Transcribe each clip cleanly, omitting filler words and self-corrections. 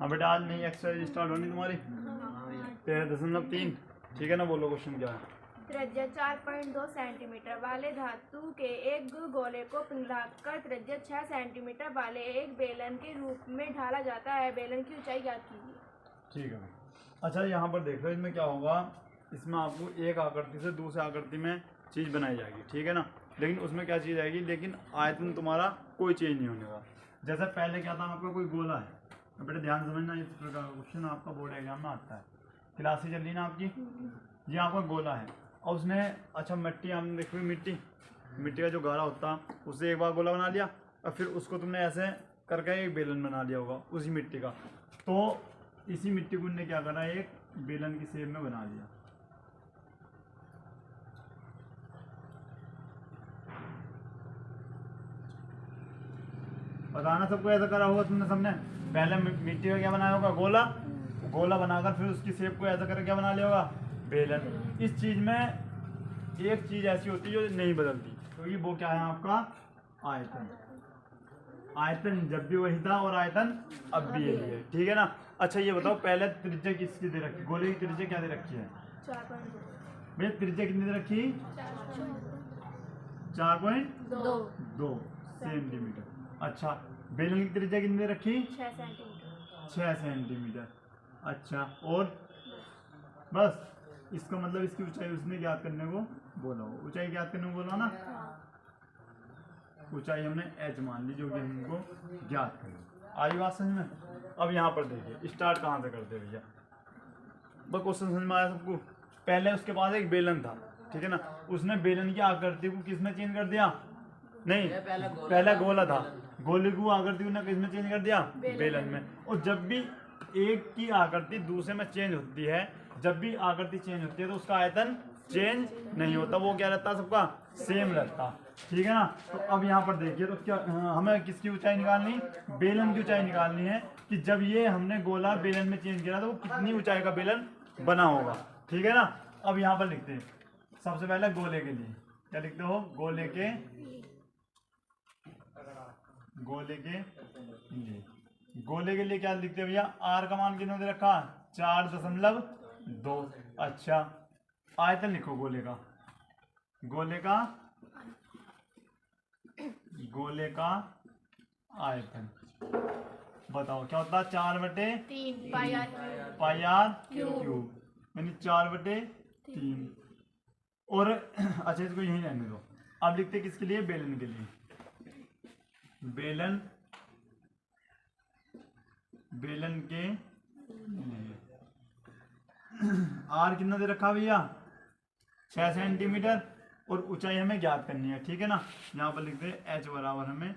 हाँ बेटा, आज नई एक्सरसाइज स्टार्ट होनी तुम्हारी 13.3। ठीक है ना, बोलो क्वेश्चन क्या है। त्रिज्या 4.2 सेंटीमीटर वाले धातु के एक गोले को पिघलाकर त्रिज्या 6 सेंटीमीटर वाले एक बेलन के रूप में ढाला जाता है। बेलन की ऊंचाई ज्ञात कीजिए। ठीक है भाई। अच्छा, यहाँ पर देख लो, इसमें क्या होगा, इसमें आपको एक आकृति से दूसरे आकृति में चीज़ बनाई जाएगी। ठीक है ना, लेकिन उसमें क्या चीज़ आएगी, लेकिन आयतन तुम्हारा कोई चेंज नहीं होने वाला। जैसे पहले क्या था, आपका कोई गोला है, तो बेटा ध्यान समझना, इस प्रकार का क्वेश्चन आपका बोर्ड एग्जाम में आता है। क्लास ही चल रही ना आपकी, ये आपका गोला है और उसने, अच्छा मिट्टी, हमने देखो मिट्टी का जो गारा होता है उससे एक बार गोला बना लिया और फिर उसको तुमने ऐसे करके एक बेलन बना लिया होगा उसी मिट्टी का। तो इसी मिट्टी को उन्होंने क्या करा, एक बेलन की शेप में बना लिया। बताना सबको ऐसा करा होगा तुमने सबने। पहले मिट्टी का क्या बनाया होगा, गोला बनाकर फिर उसकी शेप को ऐसा करके क्या बना लिया होगा, बेलन। इस चीज में एक चीज ऐसी होती है जो नहीं बदलती, क्योंकि वो क्या है आपका आयतन। आयतन जब भी वही था और आयतन अब भी यही है। ठीक है ना। अच्छा ये बताओ, पहले त्रिज्या किसकी दे रखी, गोले की त्रिज्या क्या दे रखी है 4.2। भैया, त्रिज्या कितनी दे रखी, 4.2 सेंटीमीटर। अच्छा, बेलन की त्रिज्या कितनी दे रखी, 6 सेंटीमीटर। अच्छा, और बस, इसका मतलब इसकी ऊंचाई उसने ज्ञात करने को बोला हो, ऊंचाई ज्ञात करने को बोला ना। ऊंचाई हमने h मान ली, जो कि हमको ज्ञात करें। आई बात समझ में। अब यहाँ पर देखिए, स्टार्ट कहाँ से करते भैया, बस क्वेश्चन समझ में आया सबको। पहले उसके पास एक बेलन था, ठीक है ना, उसने बेलन की आकृति को किसमें चेंज कर दिया, नहीं पहला गोला था, गोले को आकृति ने किसमें चेंज कर दिया, बेलन में। और जब भी एक की आकृति दूसरे में चेंज होती है, जब भी आकृति चेंज होती है तो उसका आयतन चेंज नहीं होता, वो क्या रहता है, सबका सेम रहता। ठीक है ना। तो अब यहाँ पर देखिए, तो क्या हमें किसकी ऊंचाई निकालनी, बेलन की ऊंचाई निकालनी है, कि जब ये हमने गोला बेलन में चेंज किया तो वो कितनी ऊंचाई का बेलन बना होगा। ठीक है ना। अब यहाँ पर लिखते हैं, सबसे पहले गोले के लिए क्या लिखते हो, गोले के लिए क्या लिखते हैं भैया, आर का मान कितना दे रखा, 4.2। अच्छा, आयतन लिखो गोले का आयतन बताओ क्या होता है, 4/3 पाई आर क्यूब, यानी 4/3। और अच्छा, इसको यही रहने दो। अब लिखते किसके लिए, बेलन के लिए। बेलन के लिए आर कितना दे रखा भैया, 6 सेंटीमीटर, और ऊंचाई हमें ज्ञात करनी है। ठीक है ना। यहाँ पर लिखते हैं h बराबर हमें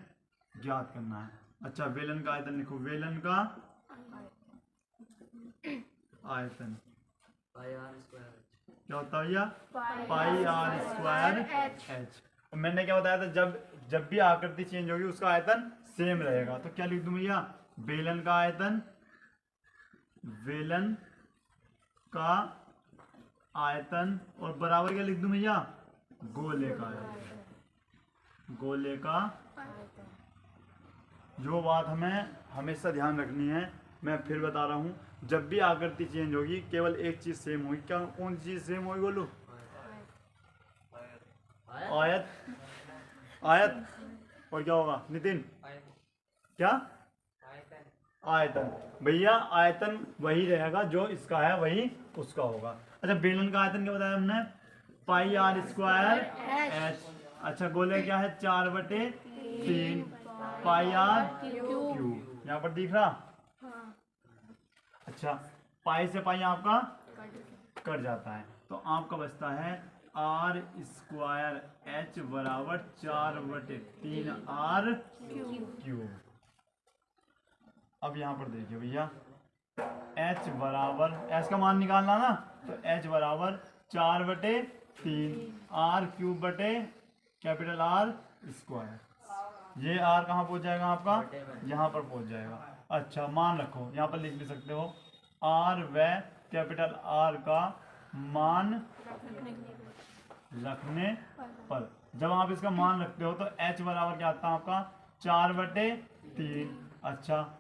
ज्ञात करना है। अच्छा, बेलन का आयतन लिखो, बेलन का आयतन क्या होता है भैया, पाई आर स्क्वायर h। और मैंने क्या बताया था, जब भी आकृति चेंज होगी उसका आयतन सेम रहेगा। तो क्या लिख दूं भैया, बेलन का आयतन और बराबर क्या लिख दूं भैया, गोले का जो बात हमें हमेशा ध्यान रखनी है, मैं फिर बता रहा हूँ, जब भी आकृति चेंज होगी केवल एक चीज सेम होगी। क्या, कौन सी चीज सेम होगी बोलो, आयत। और क्या होगा नितिन, क्या, आयतन। भैया आयतन वही रहेगा, जो इसका है वही उसका होगा। अच्छा, बेलन का आयतन क्या बताया हमने, पाई आर स्क्वायर एच। अच्छा, गोले क्या है, 4/3 पाई आर क्यूब, यहाँ पर दिख रहा। अच्छा, पाई से पाई आपका कट जाता है, तो आपका बचता है आर स्क्वायर एच बराबर 4/3 आर क्यूब। अब यहाँ पर देखिए भैया, h बराबर, h का मान निकालना ना, तो h बराबर 4/3 आर क्यूब बटे कैपिटल आर स्क्वायर। ये r कहाँ पहुँच जाएगा आपका, यहाँ पर पहुँच जाएगा। अच्छा, मान रखो, यहाँ पर लिख भी सकते हो, r व कैपिटल R का मान रखने पर, जब आप इसका मान रखते हो तो h बराबर क्या आता है आपका, 4/3। अच्छा,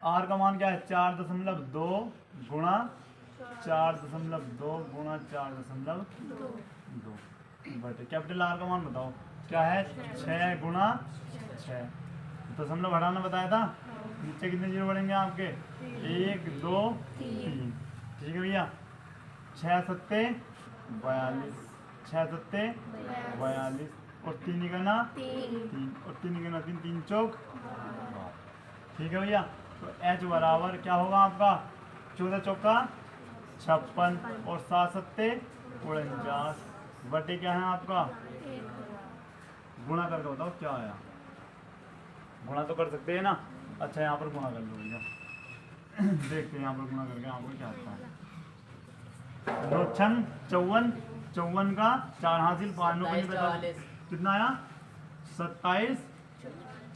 आर का मान क्या है 4.2 गुणा 4.2 गुणा 4.2 बटे कैपिटल आर का मान बताओ क्या है 6 गुणा 6 दशमलव हटाना बताया था। नीचे कितने जीरो बढ़ेंगे आपके 1 2 3 ठीक है भैया 6 सत्ते 42 6 सत्ते 42 और 3 निकलना 3 और 3 निकलना 3 3 चौक ठीक है भैया। तो h बराबर क्या होगा आपका 14 चौका 56 और 7 सत्ते 49 बटे क्या है आपका गुणा करके बताओ क्या आया। गुणा तो कर सकते हैं ना। अच्छा यहाँ पर गुणा कर लो भैया देखते हैं यहाँ पर गुणा करके आपको क्या आता है। 9 छन 54 54 का 4 हासिल 5 9 कितना आया 27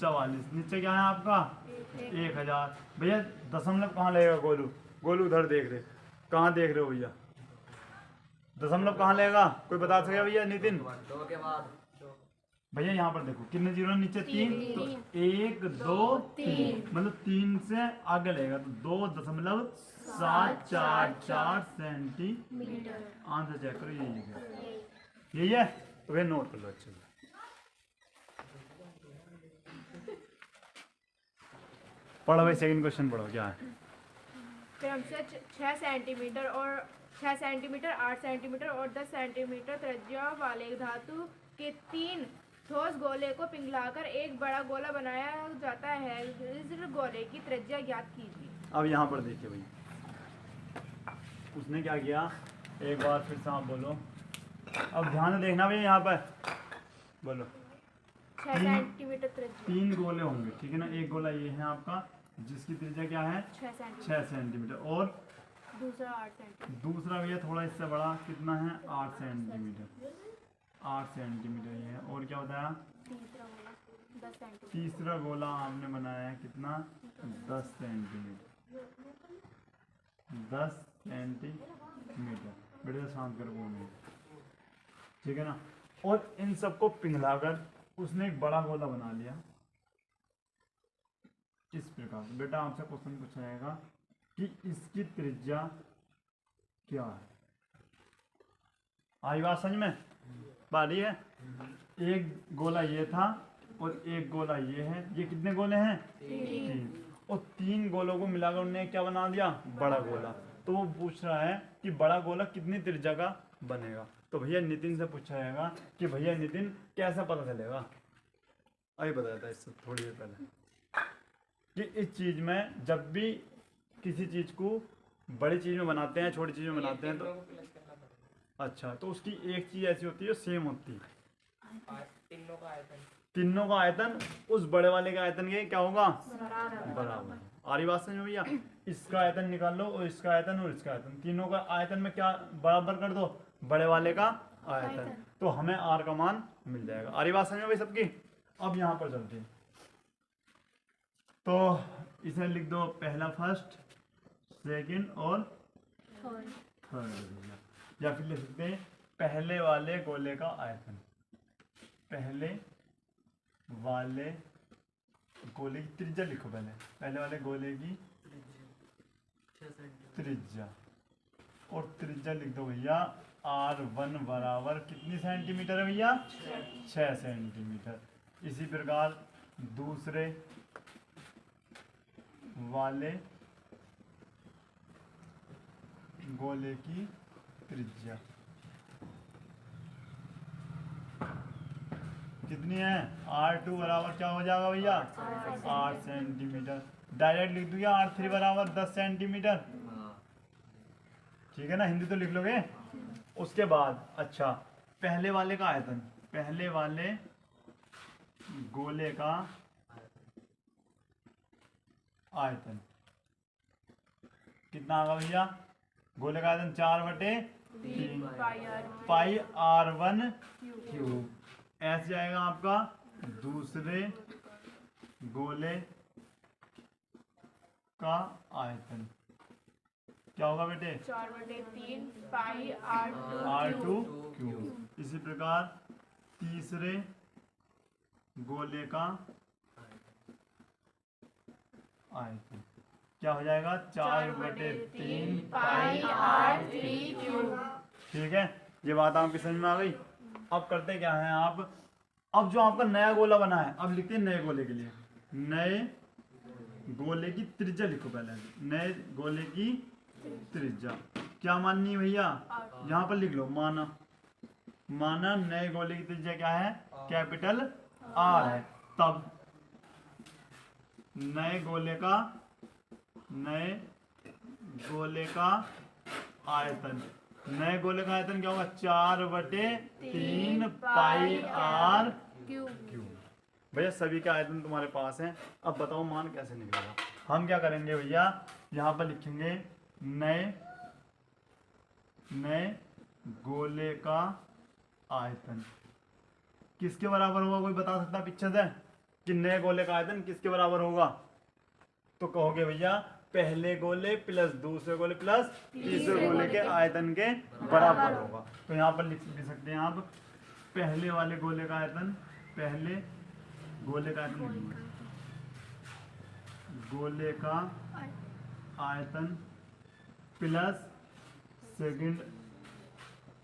44 नीचे क्या है आपका 1000 भैया दशमलव कहाँ लगेगा गोलू गोलू उधर देख रहे कहाँ देख रहे हो भैया दशमलव कहाँ लगेगा कोई बता सकेगा भैया नितिन के बाद भैया यहाँ पर देखो कितने जीरो नीचे 3 तो 1 2 3 मतलब 3 से आगे लगेगा तो 2.744 सेंटीमीटर आंसर चेक करो यही है तो भैया नोट कर लो अच्छे से। पढ़ो भाई सेकंड क्वेश्चन पढ़ो क्या है। क्रमशः 6 सेंटीमीटर और 6 सेंटीमीटर 8 सेंटीमीटर और 10 सेंटीमीटर त्रिज्या वाले धातु के 3 ठोस गोले को पिघलाकर एक बड़ा गोला बनाया जाता है। इस गोले की त्रिज्या ज्ञात कीजिए। अब यहाँ पर देखिए भाई उसने क्या किया एक बार फिर से आप बोलो अब ध्यान से देखना भैया यहाँ पर बोलो 6 सेंटीमीटर त्रिज्या 3 गोले होंगे ठीक है ना। एक गोला ये है आपका जिसकी त्रिज्या क्या है 6 सेंटीमीटर और दूसरा 8 सेंटीमीटर दूसरा भैया थोड़ा इससे बड़ा कितना है 8 सेंटीमीटर 8 सेंटीमीटर ये है। और क्या बताया तीसरा गोला 10 सेंटीमीटर तीसरा गोला आपने बनाया है कितना 10 सेंटीमीटर 10 सेंटीमीटर बेटा शांत कर बोल ठीक है ना। और इन सबको पिघलाकर उसने एक बड़ा गोला बना लिया इस प्रकार। बेटा आपसे क्वेश्चन पूछा जाएगा कि इसकी त्रिज्या क्या है। आई बात समझ में बारी है। एक गोला ये था और एक गोला ये है। ये कितने गोले हैं 3 और 3 गोलों को मिलाकर उन्होंने क्या बना दिया बड़ा गोला। तो वो पूछ रहा है कि बड़ा गोला कितनी त्रिज्या का बनेगा। तो भैया नितिन से पूछा जाएगा कि भैया नितिन कैसा पता चलेगा। अभी बताया था इससे थोड़ी देर पहले कि इस चीज में जब भी किसी चीज को बड़ी चीज में बनाते हैं छोटी चीज में बनाते हैं तो अच्छा तो उसकी एक चीज ऐसी होती है जो सेम होती है। तीनों का आयतन उस बड़े वाले के आयतन के क्या होगा बराबर। आ रही बात समझ में भैया। इसका आयतन निकाल लो और इसका आयतन और इसका आयतन तीनों का आयतन में क्या बराबर कर दो बड़े वाले का आयतन तो हमें आर का मान मिल जाएगा। आ रही बात समझ में भाई सबकी। अब यहाँ पर चलते हैं तो इसे लिख दो पहला फर्स्ट सेकंड और थर्ड या फिर लिख सकते हैं पहले वाले गोले का आयतन। पहले वाले गोले की त्रिज्या लिखो पहले वाले गोले की त्रिज्या और त्रिज्या लिख दो भैया R1 बराबर कितनी सेंटीमीटर है भैया 6 सेंटीमीटर। इसी प्रकार दूसरे वाले गोले की त्रिज्या कितनी है R2 बराबर क्या हो जाएगा भैया 8 सेंटीमीटर। डायरेक्ट लिख दूंगा R3 बराबर 10 सेंटीमीटर ठीक है ना। हिंदी तो लिख लोगे। उसके बाद अच्छा पहले वाले का आयतन पहले वाले गोले का आयतन कितना आएगा भैया गोले का आयतन 4/3 पाई R1 क्यूब ऐसे जाएगा आपका दूसरे गोले का आयतन क्या होगा बेटे 4/3 पाई R2 क्यूब। इसी प्रकार तीसरे गोले का आयतन क्या हो जाएगा 4/3 पाई r3 ठीक है, ये बात आपकी समझ में आ गई। अब करते क्या है आप, अब जो आपका नया गोला बना है अब लिखते हैं नए गोले के लिए। नए गोले की त्रिज्या लिखो पहले, नए गोले की त्रिज्या क्या माननी है भैया, यहाँ पर लिख लो माना नए गोले की त्रिज्या क्या है, कैपिटल आर है। तब नए गोले का आयतन, नए गोले का आयतन क्या होगा 4/3 पाई आर क्यूब। भैया सभी के आयतन तुम्हारे पास हैं, अब बताओ मान कैसे निकलेगा। हम क्या करेंगे भैया, यहाँ पर लिखेंगे नए गोले का आयतन किसके बराबर होगा, कोई बता सकता है पीछे से कि नए गोले का आयतन किसके बराबर होगा। तो कहोगे भैया पहले गोले प्लस दूसरे गोले प्लस तीसरे गोले के आयतन के बराबर होगा। तो यहाँ पर लिख सकते हैं आप पहले वाले गोले का आयतन, पहले गोले का आयतन, गोले का आयतन plus second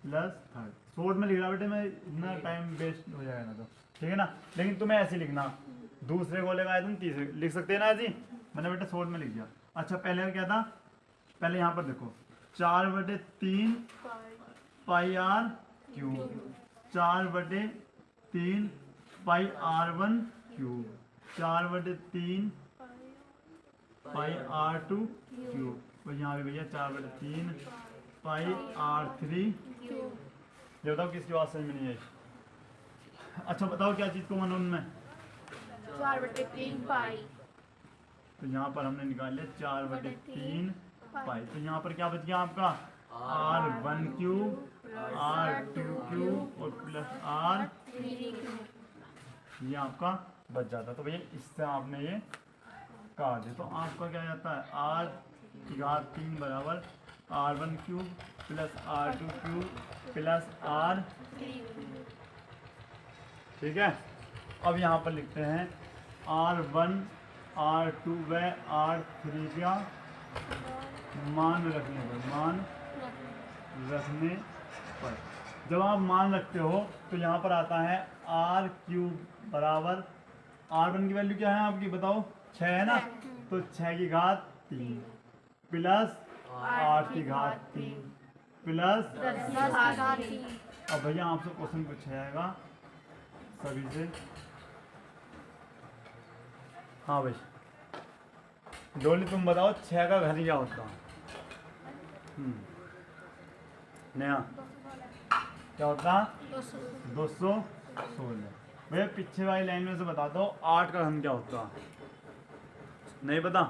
plus third. Short में लिख रहा बेटे मैं, इतना टाइम वेस्ट हो जाएगा ना तो, ठीक है ना। लेकिन तुम्हें ऐसे लिखना, दूसरे गोले का आयतन तीसरे लिख सकते हैं ना ऐसे, मैंने बेटा शॉर्ट में लिख दिया। अच्छा पहले क्या था, पहले यहाँ पर देखो 4/3 pi r cube, 4/3 pi r1 cube, 4/3 pi r2 cube, और यहाँ भी भैया 4/3 पाई r3 क्यूब। ये बताओ किसकी बात समझ में नहीं आई। अच्छा बताओ क्या चीज़ को मानो उनमें, 4/3 पाई। तो यहाँ पर हमने निकाल लिया 4/3 पाई। तो यहाँ पर क्या बच गया आपका r1 क्यूब, r2 क्यूब और प्लस r3 ये आपका बच जाता। तो भैया इससे आपने ये काट दिया, तो आपका क्या जाता है r3 बराबर r1 cube plus r2 cube plus r3। ठीक है, अब यहाँ पर लिखते हैं r1 r2 व r3 का मान रखने पर, जब आप मान रखते हो तो यहाँ पर आता है r क्यूब बराबर r1 की वैल्यू क्या है आपकी बताओ 6 है ना, तो 6 की घात 3 प्लस 8 की घात 3 प्लस 10 की घात 3। अब भैया आपसे क्वेश्चन पूछा जाएगा सभी से, हाँ भाई डोली तुम बताओ 6 का घर क्या होता है। नया क्या होता 216। भैया पीछे वाली लाइन में से बता दो 8 का घन क्या होता, नहीं पता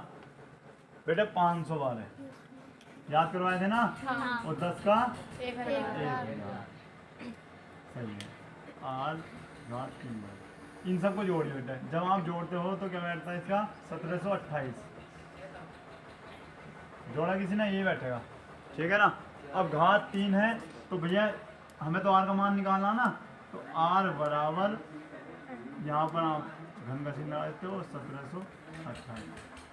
बेटा 512 याद करवाए थे ना। हाँ। और 10 का 1000। सही है, 8 घात 3 इन सबको जोड़िए बेटा, जब आप जोड़ते हो तो क्या बैठता है इसका 1728, जोड़ा किसी ने ये बैठेगा, ठीक है ना। अब घात 3 है तो भैया हमें तो r का मान निकालना ना, तो r बराबर यहाँ पर आप घन का चिन्ह लगाते हो 1728।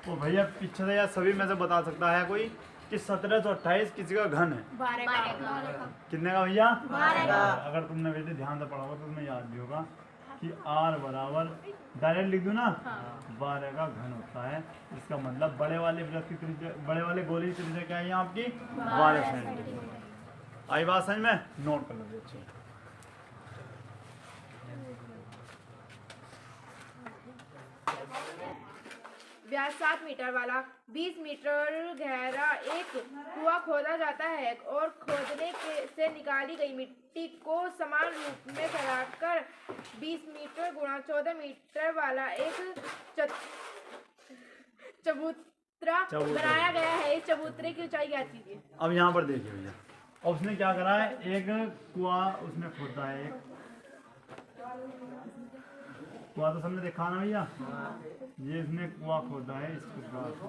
तो भैया पीछे से या सभी में से बता सकता है कोई कि 1728 किसी का घन है, 12 का। कितने का भैया 12 का। अगर तुमने बेटे ध्यान से पढ़ा होगा तो तुम्हें याद भी होगा कि r बराबर डायरेक्ट लिख दूँ ना 12 का घन होता है। इसका मतलब बड़े वाले वृत्त की त्रिज्या, बड़े वाले गोले की त्रिज्या क्या है यहाँ आपकी 12 सेंटीमीटर। आई बात समझ में, नोट कर लो अच्छे। व्यास 7 मीटर वाला 20 मीटर गहरा एक कुआं खोदा जाता है और खोदने से निकाली गई मिट्टी को समान रूप में फैलाकर 20 मीटर गुणा 14 मीटर वाला एक चबूतरा बनाया गया है। इस चबूतरे की ऊंचाई क्या कीजिए। अब यहाँ पर देखिए भैया, और उसने क्या करा है, एक कुआं उसने खोदा है, एक कुआं तो सबने देखा ना भैया, ये इसने कुआं खोदा है इस प्रकार से,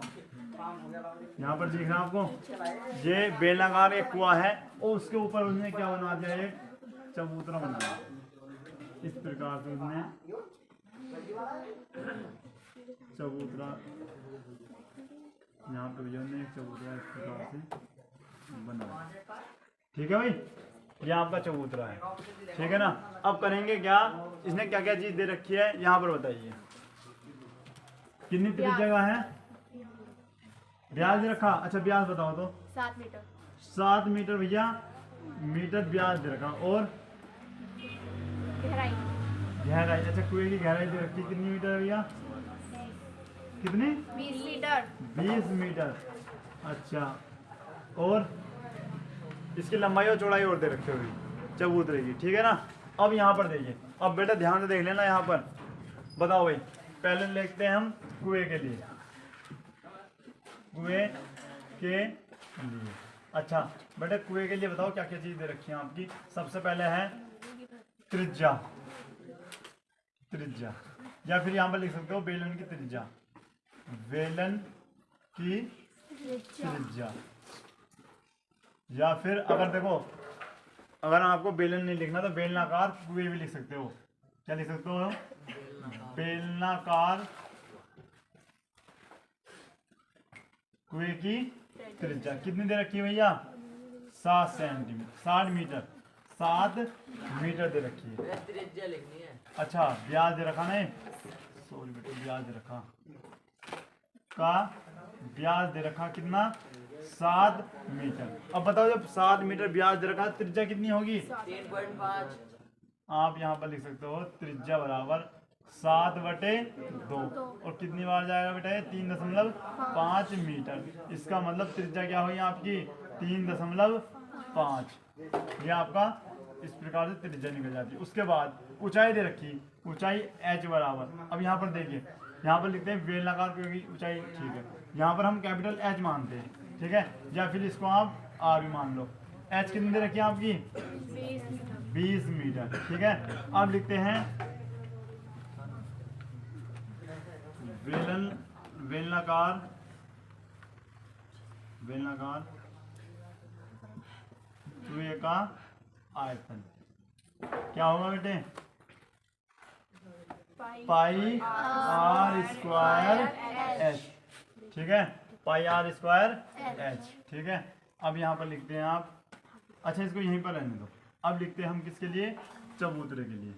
यहाँ पर दिख रहा है आपको, ये बेलनाकार एक कुआं है और उसके ऊपर उसने क्या बना दिया, एक चबूतरा बनाया इस प्रकार से, उसने चबूतरा यहाँ पे भैया ने एक चबूतरा इस प्रकार से बनाया। ठीक है भाई, ये आपका चबूतरा है। ठीक है ना। अब करेंगे क्या, इसने क्या क्या चीज दे रखी है यहाँ पर बताइए। कितनी त्रिज्या का है, ब्याज दे रखा। अच्छा ब्याज बताओ तो। 7 मीटर। 7 मीटर भैया, मीटर ब्याज दे रखा। और गहराई गहराई, अच्छा कुएं की गहराई दे रखी कितनी मीटर है भैया, कितनी, 20 मीटर। 20 मीटर। अच्छा, और इसकी लंबाई और चौड़ाई और दे रखी होगी चबूतरे की। ठीक है ना। अब यहाँ पर देखिए, अब बेटा ध्यान से देख लेना यहाँ पर। बताओ भाई, पहले लिखते हैं हम कुएं के लिए, कुएं के लिए। अच्छा बेटा कुएं के लिए बताओ क्या क्या चीज दे रखी है आपकी। सबसे पहले है त्रिज्या, त्रिज्या, या फिर यहाँ पर लिख सकते हो बेलन की त्रिज्या, बेलन की त्रिज्या। या फिर अगर देखो, अगर आपको बेलन नहीं लिखना तो बेलनाकार कुएं भी लिख सकते हो। क्या लिख सकते हो, बेलनाकार कुएं की त्रिज्या। कितनी दे रखी है भैया, 7 सेंटीमीटर, 60 मीटर, 7 मीटर दे रखी है। त्रिज्या लिखनी है। अच्छा ब्याज दे रखा नहीं, सॉरी बेटा ब्याज दे रखा का, ब्याज दे रखा कितना, 7 मीटर। अब बताओ जब 7 मीटर ब्याज दे रखा त्रिज्या कितनी होगी, 3.5। आप यहाँ पर लिख सकते हो त्रिज्या बराबर 7/2। और कितनी बार जाएगा बेटा ये, 3.5 मीटर। इसका मतलब त्रिज्या क्या हुई आपकी, 3.5। ये आपका इस प्रकार से त्रिज्या निकल जाती है। उसके बाद ऊंचाई दे रखी, ऊंचाई h बराबर। अब यहाँ पर देखिए, यहाँ पर लिखते हैं बेलनाकार की ऊंचाई। ठीक है, यहाँ पर हम कैपिटल H मानते हैं। ठीक है, या फिर इसको आप R भी मान लो। h कितनी दे रखी है आपकी, 20 मीटर। ठीक है, अब लिखते हैं बेलनाकार, बेलनाकार कुएं का आयतन क्या होगा बेटे, पाई आर स्क्वायर एच। ठीक है, पाई आर स्क्वायर एच। ठीक है, अब यहाँ पर लिखते हैं आप, अच्छा इसको यहीं पर रहने दो। अब लिखते हैं हम किसके लिए, चबूतरे के लिए।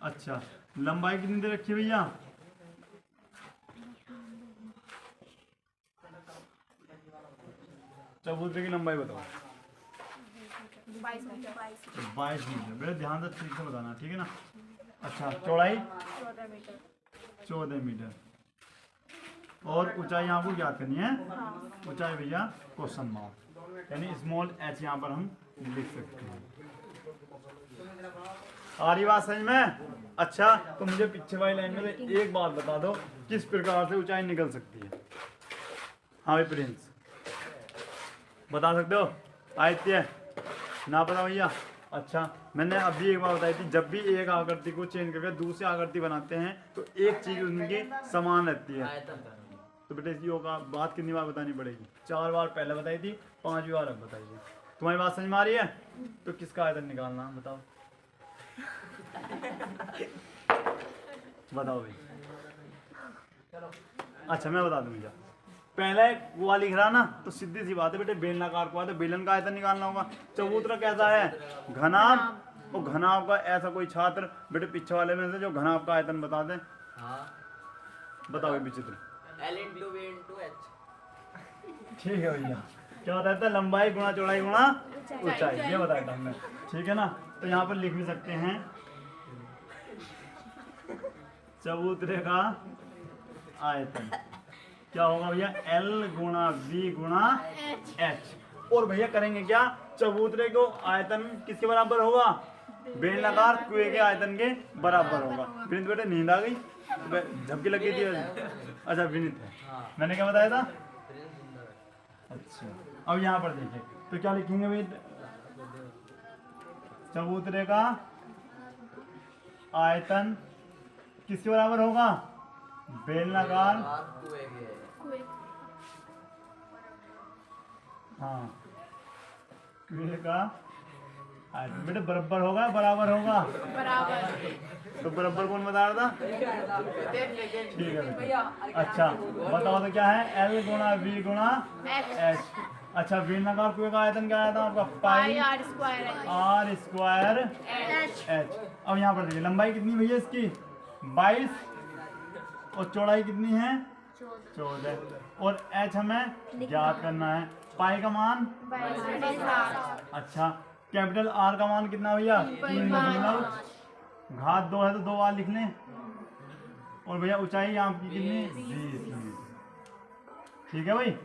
अच्छा लंबाई कितनी दे रखी है भैया, चबूतरे की लंबाई बताओ। 22 मीटर। 22 मीटर। बेटा ध्यान से ठीक से बताना, ठीक है ना। अच्छा चौड़ाई 14 मीटर। 14 मीटर। और ऊंचाई आपको याद करनी है, ऊंचाई भैया क्वेश्चन मार्क, यानी स्मॉल h यहाँ पर हम लिख सकते हैं। आ रही बात समझ में। अच्छा तो मुझे पीछे वाली लाइन में से एक बात बता दो, किस प्रकार से ऊंचाई निकल सकती है। हाँ भाई प्रिंस बता सकते हो, आदित्य ना पता भैया। अच्छा मैंने अभी एक बात बताई थी, जब भी एक आकृति को चेंज करके दूसरी आकृति बनाते हैं तो एक चीज उनकी समान रहती है। आयतन का। तो बेटा इसी का बात कितनी बार बतानी पड़ेगी, 4 बार पहले बताई थी, 5वीं बार अब बताइए। तुम्हारी बात समझ में आ रही है। तो किसका आयतन निकालना बताओ, बताओ भाई। अच्छा मैं बता दूं भैया, पहले कुआ लिख रहा ना तो सीधी सी बात है बेटे, बेलनाकार कुआ तो बेलन का आयतन निकालना होगा। चबूतरा कैसा है, घनाभ। और घनाभ का ऐसा कोई छात्र बेटे पीछे वाले में से जो घनाभ का आयतन बता दे, हाँ। बताओ विचित्र। L into V into H। ठीक है भैया, क्या बताया था, लंबाई गुणा चौड़ाई गुणा ऊंचाई, ये बताया था हमने। ठीक है ना। तो यहाँ पर लिख भी सकते हैं चबूतरे का आयतन क्या होगा भैया, L गुणा V गुणा H। और भैया करेंगे क्या, चबूतरे को आयतन किसके बराबर होगा, बेलनाकार कुएं के आयतन के बराबर होगा। प्रिंस बेटे नींद आ गई, झपकी लग गई थी। अच्छा विनीत है, मैंने क्या बताया था। अच्छा अब यहाँ पर देखिए, तो क्या लिखेंगे भाई, चबूतरे का आयतन किसके बराबर होगा, बेलनाकार, हाँ कुएं का बेटे बराबर होगा बराबर होगा? बराबर। तो बराबर कौन बता रहा था? ठीक है बेटा। अच्छा बताओ तो क्या है? L गुणा V गुणा H। अच्छा बेलनाकार कुएं का आयतन क्या आया था आपका? Pi r square R square H. H। अब यहाँ पर देखिए लंबाई कितनी भैया इसकी? 22 और चौड़ाई कितनी है? 14 और H हमें ज्ञात करना है। पाई का मान? अच्छा कैपिटल R का मान कितना भैया? 3 घात 2 है तो 2 बार लिख लें। और भैया ऊंचाई आपकी कितनी? 20। ठीक है भाई।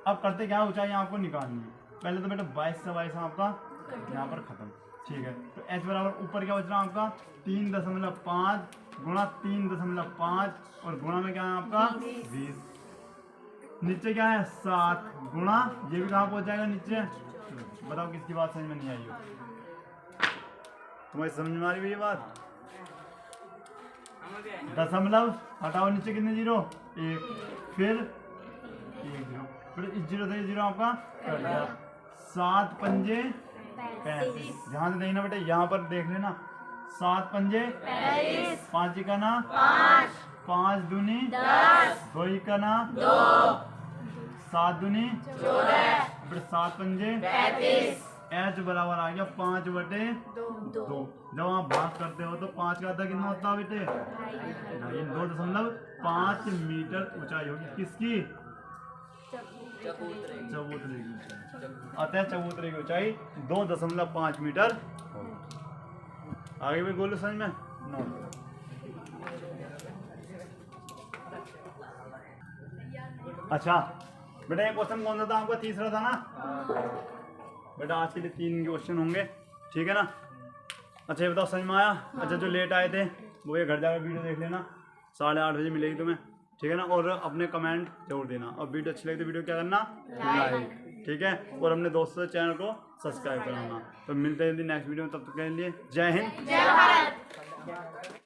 अब करते क्या? ऊंचाई आपको निकालनी है। पहले तो बेटा 22 से 22 आपका यहाँ पर खत्म। ठीक है तो h बराबर ऊपर क्या बच रहा है आपका? 3.5 गुणा 3.5 और गुणा में क्या है आपका? 20। नीचे क्या है? 7 गुणा ये भी कहाँ पहुंच जाएगा? नीचे। बताओ किसकी बात समझ में नहीं आई हो? तुम्हारी समझ में आ रही है ये बात? दशमलव हटाओ नीचे कितने जीरो? 1 फिर 1 जीरो फिर इस जीरो से जीरो आपका कट गया। 7 पंजे 35। ध्यान से देखना बेटा यहाँ पर देख लेना। 7 पंजे 5 का ना 5 दूनी 2 का ना 7 दूनी 14 7 पंजे 35। H बराबर आ गया 5/2। जब आप भाग करते हो तो 5 का आधा कितना होता है बेटे? 2.5 मीटर ऊंचाई होगी किसकी? चबूतरे की ऊंचाई। अतः चबूतरे की ऊंचाई 2.5 मीटर होगी। आगे भी बोलो समझ में? अच्छा बेटा ये क्वेश्चन कौन सा था आपका? तीसरा था ना बेटा। आज के लिए 3 क्वेश्चन होंगे ठीक है ना? अच्छा ये बताओ समझ में आया? अच्छा जो लेट आए थे वो ये घर जाकर वीडियो देख लेना। 8:30 बजे मिलेगी तुम्हें ठीक है ना? और अपने कमेंट जरूर देना। और वीडियो अच्छी लगी तो वीडियो क्या करना? लाइक। ठीक है और अपने दोस्तों से चैनल को सब्सक्राइब कराना। तो मिलते हैं नेक्स्ट वीडियो में। तब तक के लिए जय हिंद जय भारत।